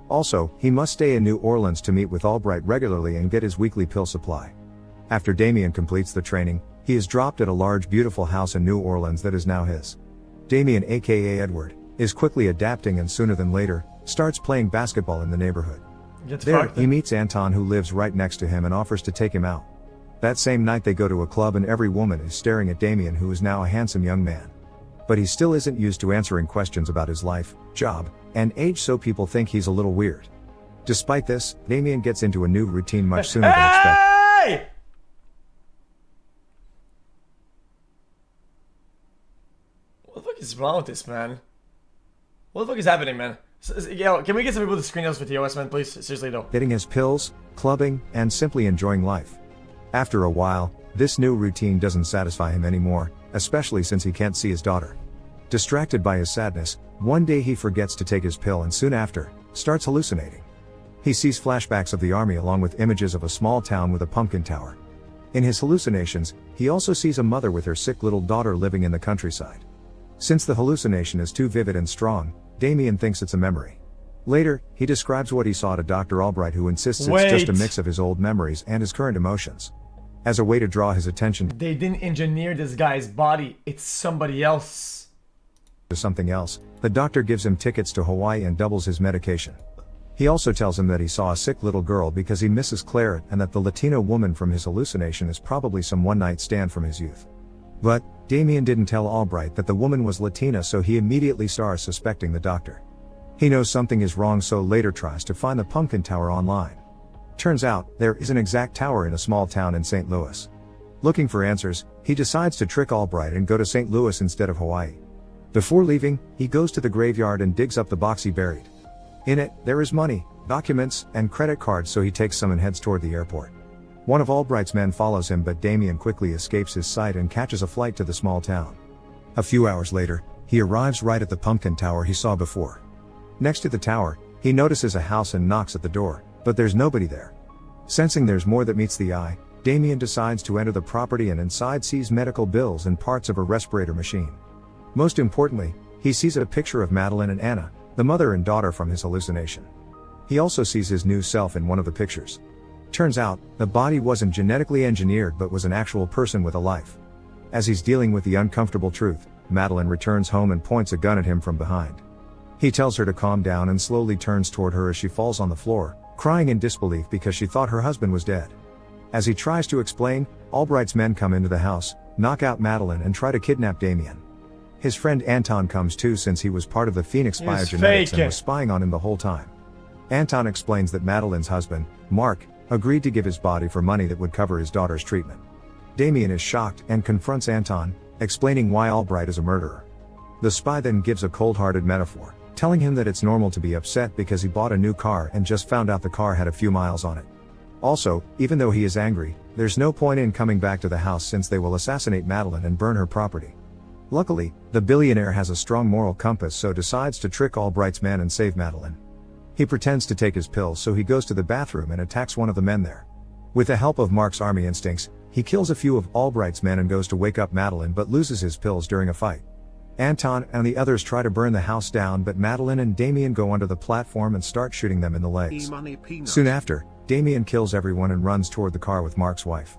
Also, he must stay in New Orleans to meet with Albright regularly and get his weekly pill supply. After Damien completes the training, he is dropped at a large beautiful house in New Orleans that is now his. Damien, aka Edward, is quickly adapting and sooner than later, starts playing basketball in the neighborhood. There, he meets Anton, who lives right next to him and offers to take him out. That same night they go to a club and every woman is staring at Damien, who is now a handsome young man. But he still isn't used to answering questions about his life, job, and age, so people think he's a little weird. Despite this, Damien gets into a new routine much sooner than expected. Hey! What the fuck is wrong with this, man? What the fuck is happening, man? Yo, can we get some people to screen those for TOS, man, please? Seriously, though. Getting his pills, clubbing, and simply enjoying life. After a while, this new routine doesn't satisfy him anymore, especially since he can't see his daughter. Distracted by his sadness, one day he forgets to take his pill and soon after, starts hallucinating. He sees flashbacks of the army along with images of a small town with a pumpkin tower. In his hallucinations, he also sees a mother with her sick little daughter living in the countryside. Since the hallucination is too vivid and strong, Damien thinks it's a memory. Later, he describes what he saw to Dr. Albright, who insists it's just a mix of his old memories and his current emotions. As a way to draw his attention They didn't engineer this guy's body, it's somebody else. to something else, the doctor gives him tickets to Hawaii and doubles his medication. He also tells him that he saw a sick little girl because he misses Claire, and that the Latino woman from his hallucination is probably some one-night stand from his youth. But Damien didn't tell Albright that the woman was Latina, so he immediately starts suspecting the doctor. He knows something is wrong, so later tries to find the pumpkin tower online. Turns out, there is an exact tower in a small town in St. Louis. Looking for answers, he decides to trick Albright and go to St. Louis instead of Hawaii. Before leaving, he goes to the graveyard and digs up the box he buried. In it, there is money, documents, and credit cards, so he takes some and heads toward the airport. One of Albright's men follows him, but Damien quickly escapes his sight and catches a flight to the small town. A few hours later, he arrives right at the pumpkin tower he saw before. Next to the tower, he notices a house and knocks at the door, but there's nobody there. Sensing there's more that meets the eye, Damien decides to enter the property and inside sees medical bills and parts of a respirator machine. Most importantly, he sees a picture of Madeline and Anna, the mother and daughter from his hallucination. He also sees his new self in one of the pictures. Turns out, the body wasn't genetically engineered but was an actual person with a life. As he's dealing with the uncomfortable truth, Madeline returns home and points a gun at him from behind. He tells her to calm down and slowly turns toward her as she falls on the floor, crying in disbelief because she thought her husband was dead. As he tries to explain, Albright's men come into the house, knock out Madeline and try to kidnap Damien. His friend Anton comes too, since he was part of the Phoenix biogenetics and was spying on him the whole time. Anton explains that Madeline's husband, Mark, agreed to give his body for money that would cover his daughter's treatment. Damien is shocked and confronts Anton, explaining why Albright is a murderer. The spy then gives a cold-hearted metaphor, telling him that it's normal to be upset because he bought a new car and just found out the car had a few miles on it. Also, even though he is angry, there's no point in coming back to the house since they will assassinate Madeline and burn her property. Luckily, the billionaire has a strong moral compass, so decides to trick Albright's men and save Madeline. He pretends to take his pills, so he goes to the bathroom and attacks one of the men there. With the help of Mark's army instincts, he kills a few of Albright's men and goes to wake up Madeline but loses his pills during a fight. Anton and the others try to burn the house down, but Madeline and Damien go onto the platform and start shooting them in the legs. Soon after, Damien kills everyone and runs toward the car with Mark's wife.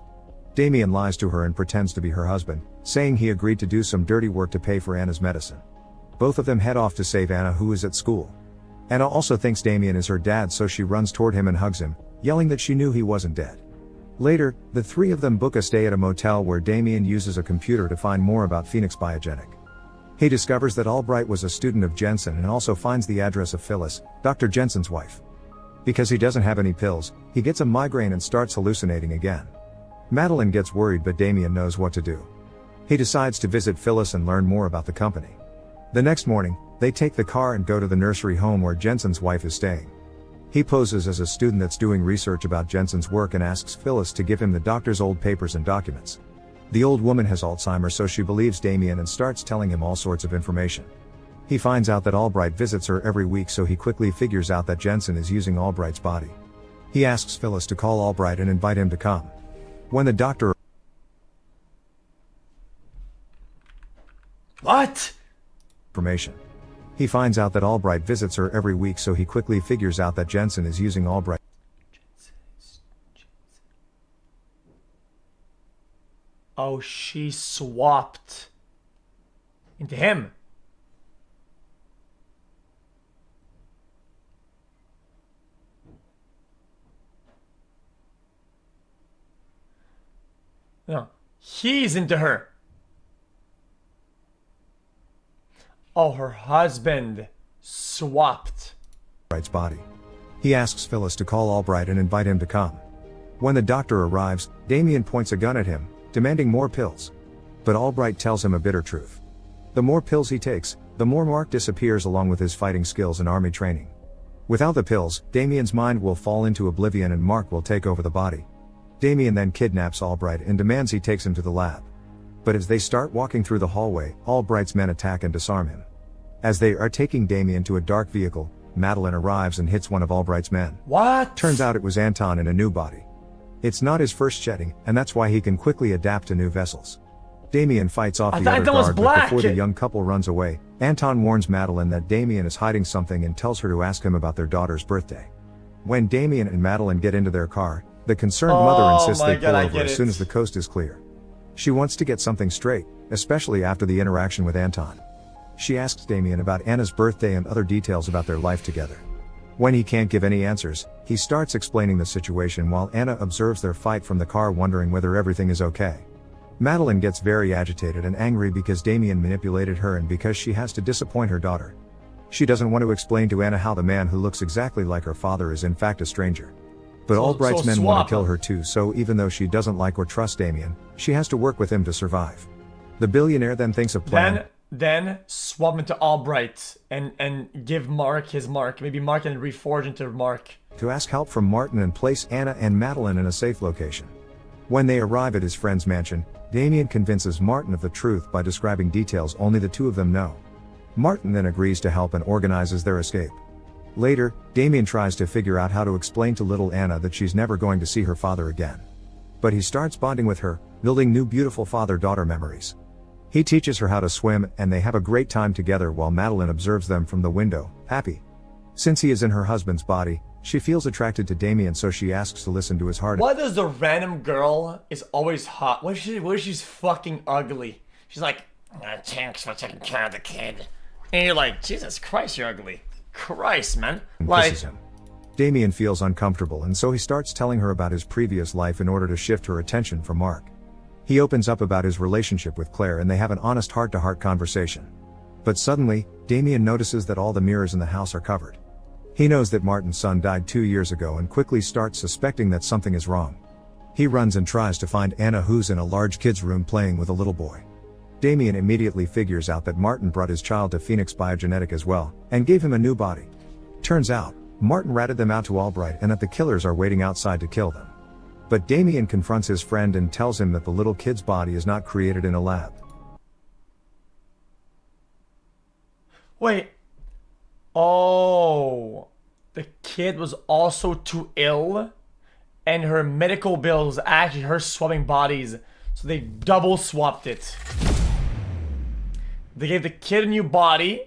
Damien lies to her and pretends to be her husband, saying he agreed to do some dirty work to pay for Anna's medicine. Both of them head off to save Anna, who is at school. Anna also thinks Damien is her dad, so she runs toward him and hugs him, yelling that she knew he wasn't dead. Later, the three of them book a stay at a motel where Damien uses a computer to find more about Phoenix Biogenic. He discovers that Albright was a student of Jensen and also finds the address of Phyllis, Dr. Jensen's wife. Because he doesn't have any pills, he gets a migraine and starts hallucinating again. Madeline gets worried, but Damien knows what to do. He decides to visit Phyllis and learn more about the company. The next morning, they take the car and go to the nursery home where Jensen's wife is staying. He poses as a student that's doing research about Jensen's work and asks Phyllis to give him the doctor's old papers and documents. The old woman has Alzheimer's, so she believes Damien and starts telling him all sorts of information. He finds out that Albright visits her every week, so he quickly figures out that Jensen is using Albright's body. He asks Phyllis to call Albright and invite him to come. When the doctor What? information. He finds out that Albright visits her every week, so he quickly figures out that Jensen is using Albright. Oh, she swapped into him. No, he's into her. Oh, her husband swapped. Albright's body. He asks Phyllis to call Albright and invite him to come. When the doctor arrives, Damien points a gun at him, demanding more pills. But Albright tells him a bitter truth. The more pills he takes, the more Mark disappears, along with his fighting skills and army training. Without the pills, Damien's mind will fall into oblivion and Mark will take over the body. Damien then kidnaps Albright and demands he takes him to the lab. But as they start walking through the hallway, Albright's men attack and disarm him. As they are taking Damien to a dark vehicle, Madeline arrives and hits one of Albright's men. What? Turns out it was Anton in a new body. It's not his first shedding, and that's why he can quickly adapt to new vessels. Damien fights off the other guard, but before the young couple runs away, Anton warns Madeline that Damien is hiding something and tells her to ask him about their daughter's birthday. When Damien and Madeline get into their car, the concerned mother insists they pull over as soon as the coast is clear. She wants to get something straight, especially after the interaction with Anton. She asks Damien about Anna's birthday and other details about their life together. When he can't give any answers, he starts explaining the situation while Anna observes their fight from the car, wondering whether everything is okay. Madeline gets very agitated and angry because Damien manipulated her and because she has to disappoint her daughter. She doesn't want to explain to Anna how the man who looks exactly like her father is in fact a stranger. But Albright's men want to kill her too, so even though she doesn't like or trust Damien, she has to work with him to survive. The billionaire then thinks of plan. Then swap into Albright and give Mark his mark. Maybe Mark can reforge into Mark. To ask help from Martin and place Anna and Madeline in a safe location. When they arrive at his friend's mansion, Damien convinces Martin of the truth by describing details only the two of them know. Martin then agrees to help and organizes their escape. Later, Damien tries to figure out how to explain to little Anna that she's never going to see her father again. But he starts bonding with her, building new beautiful father-daughter memories. He teaches her how to swim, and they have a great time together while Madeline observes them from the window, happy. Since he is in her husband's body, she feels attracted to Damien, so she asks to listen to his heart. Why does the random girl is always hot? What if she's fucking ugly? She's like, thanks for taking care of the kid. And you're like, Jesus Christ, you're ugly. Christ, man. Kisses him. Damien feels uncomfortable, and so he starts telling her about his previous life in order to shift her attention from Mark. He opens up about his relationship with Claire and they have an honest heart-to-heart conversation. But suddenly, Damien notices that all the mirrors in the house are covered. He knows that Martin's son died 2 years ago and quickly starts suspecting that something is wrong. He runs and tries to find Anna, who's in a large kid's room playing with a little boy. Damien immediately figures out that Martin brought his child to Phoenix Biogenetic as well, and gave him a new body. Turns out, Martin ratted them out to Albright and that the killers are waiting outside to kill them. But Damien confronts his friend and tells him that the little kid's body is not created in a lab. Wait. Oh. The kid was also too ill, and her medical bill was actually her swapping bodies, so they double swapped it. They gave the kid a new body,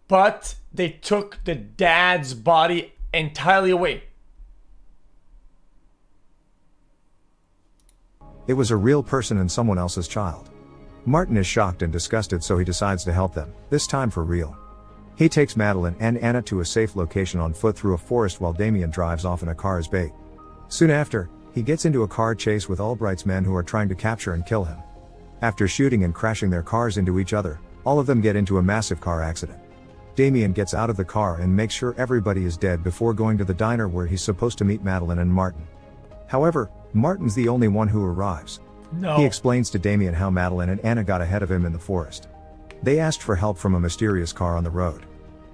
but they took the dad's body entirely away. It was a real person and someone else's child. Martin is shocked and disgusted, so he decides to help them, this time for real. He takes Madeline and Anna to a safe location on foot through a forest while Damien drives off in a car as bait. Soon after, he gets into a car chase with Albright's men who are trying to capture and kill him. After shooting and crashing their cars into each other, all of them get into a massive car accident. Damien gets out of the car and makes sure everybody is dead before going to the diner where he's supposed to meet Madeline and Martin. However, Martin's the only one who arrives. No. He explains to Damien how Madeline and Anna got ahead of him in the forest. They asked for help from a mysterious car on the road.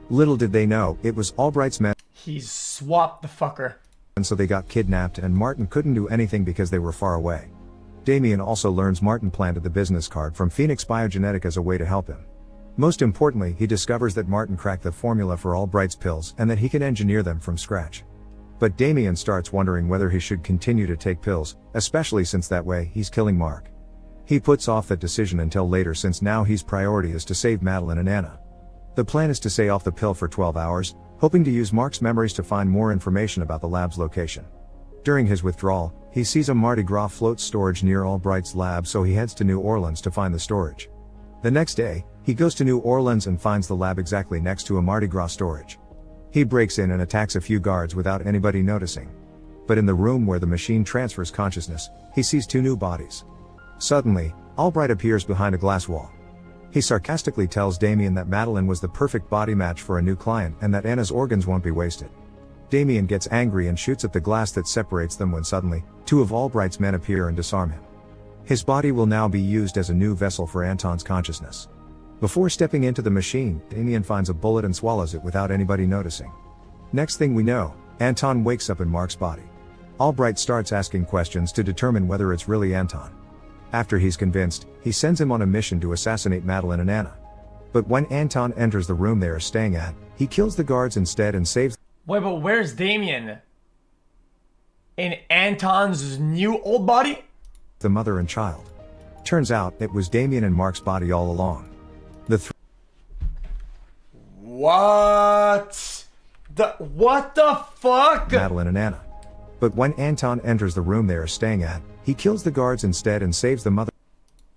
Little did they know, it was Albright's men. He swapped the fucker. And so they got kidnapped and Martin couldn't do anything because they were far away. Damien also learns Martin planted the business card from Phoenix Biogenetic as a way to help him. Most importantly, he discovers that Martin cracked the formula for Albright's pills and that he can engineer them from scratch. But Damien starts wondering whether he should continue to take pills, especially since that way he's killing Mark. He puts off that decision until later since now his priority is to save Madeline and Anna. The plan is to stay off the pill for 12 hours, hoping to use Mark's memories to find more information about the lab's location. During his withdrawal, he sees a Mardi Gras float storage near Albright's lab, so he heads to New Orleans to find the storage. The next day, he goes to New Orleans and finds the lab exactly next to a Mardi Gras storage. He breaks in and attacks a few guards without anybody noticing. But in the room where the machine transfers consciousness, he sees two new bodies. Suddenly, Albright appears behind a glass wall. He sarcastically tells Damien that Madeline was the perfect body match for a new client and that Anna's organs won't be wasted. Damien gets angry and shoots at the glass that separates them when suddenly, two of Albright's men appear and disarm him. His body will now be used as a new vessel for Anton's consciousness. Before stepping into the machine, Damien finds a bullet and swallows it without anybody noticing. Next thing we know, Anton wakes up in Mark's body. Albright starts asking questions to determine whether it's really Anton. After he's convinced, he sends him on a mission to assassinate Madeline and Anna. But when Anton enters the room they are staying at, he kills the guards instead and saves. Wait, but where's Damien? In Anton's new old body? The mother and child. Turns out, it was Damien and Mark's body all along. What the fuck? Madeline and Anna. But when Anton enters the room they are staying at, he kills the guards instead and saves the mother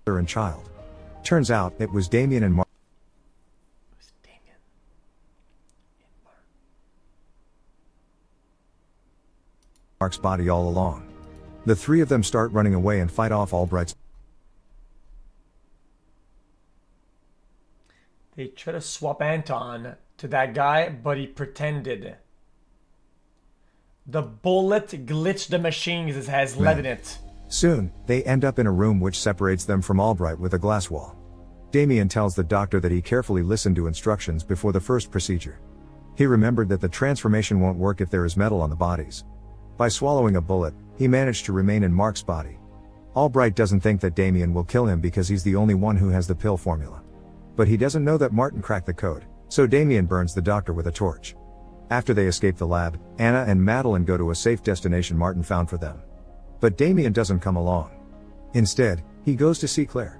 and child. Turns out, it was Damien and Mark's body all along. The three of them start running away and fight off Albright's. They try to swap Anton to that guy, but he pretended. The bullet glitched the machine because it has lead in it. Soon, they end up in a room which separates them from Albright with a glass wall. Damien tells the doctor that he carefully listened to instructions before the first procedure. He remembered that the transformation won't work if there is metal on the bodies. By swallowing a bullet, he managed to remain in Mark's body. Albright doesn't think that Damien will kill him because he's the only one who has the pill formula. But he doesn't know that Martin cracked the code, so Damien burns the doctor with a torch. After they escape the lab, Anna and Madeline go to a safe destination Martin found for them. But Damien doesn't come along. Instead, he goes to see Claire.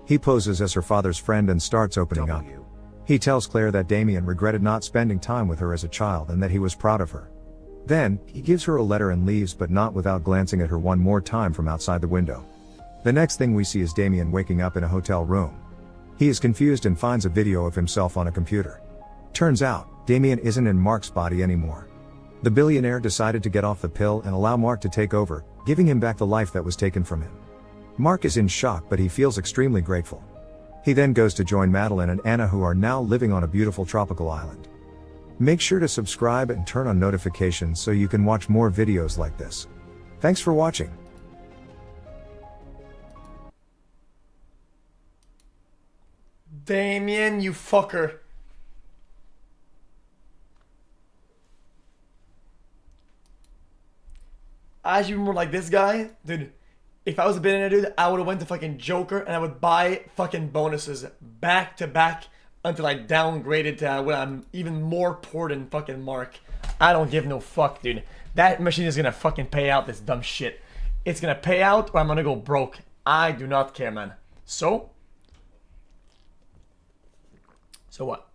He poses as her father's friend and starts opening up. He tells Claire that Damien regretted not spending time with her as a child and that he was proud of her. Then, he gives her a letter and leaves, but not without glancing at her one more time from outside the window. The next thing we see is Damien waking up in a hotel room. He is confused and finds a video of himself on a computer. Turns out, Damien isn't in Mark's body anymore. The billionaire decided to get off the pill and allow Mark to take over, giving him back the life that was taken from him. Mark is in shock, but he feels extremely grateful. He then goes to join Madeline and Anna, who are now living on a beautiful tropical island. Make sure to subscribe and turn on notifications so you can watch more videos like this. Thanks for watching. Damien, you fucker. I should be more like this guy. Dude, if I was a billionaire, dude, I would have went to fucking Joker and I would buy fucking bonuses back to back until I downgraded to where I'm even more poor than fucking Mark. I don't give no fuck, dude. That machine is gonna fucking pay out this dumb shit. It's gonna pay out or I'm gonna go broke. I do not care, man. So what?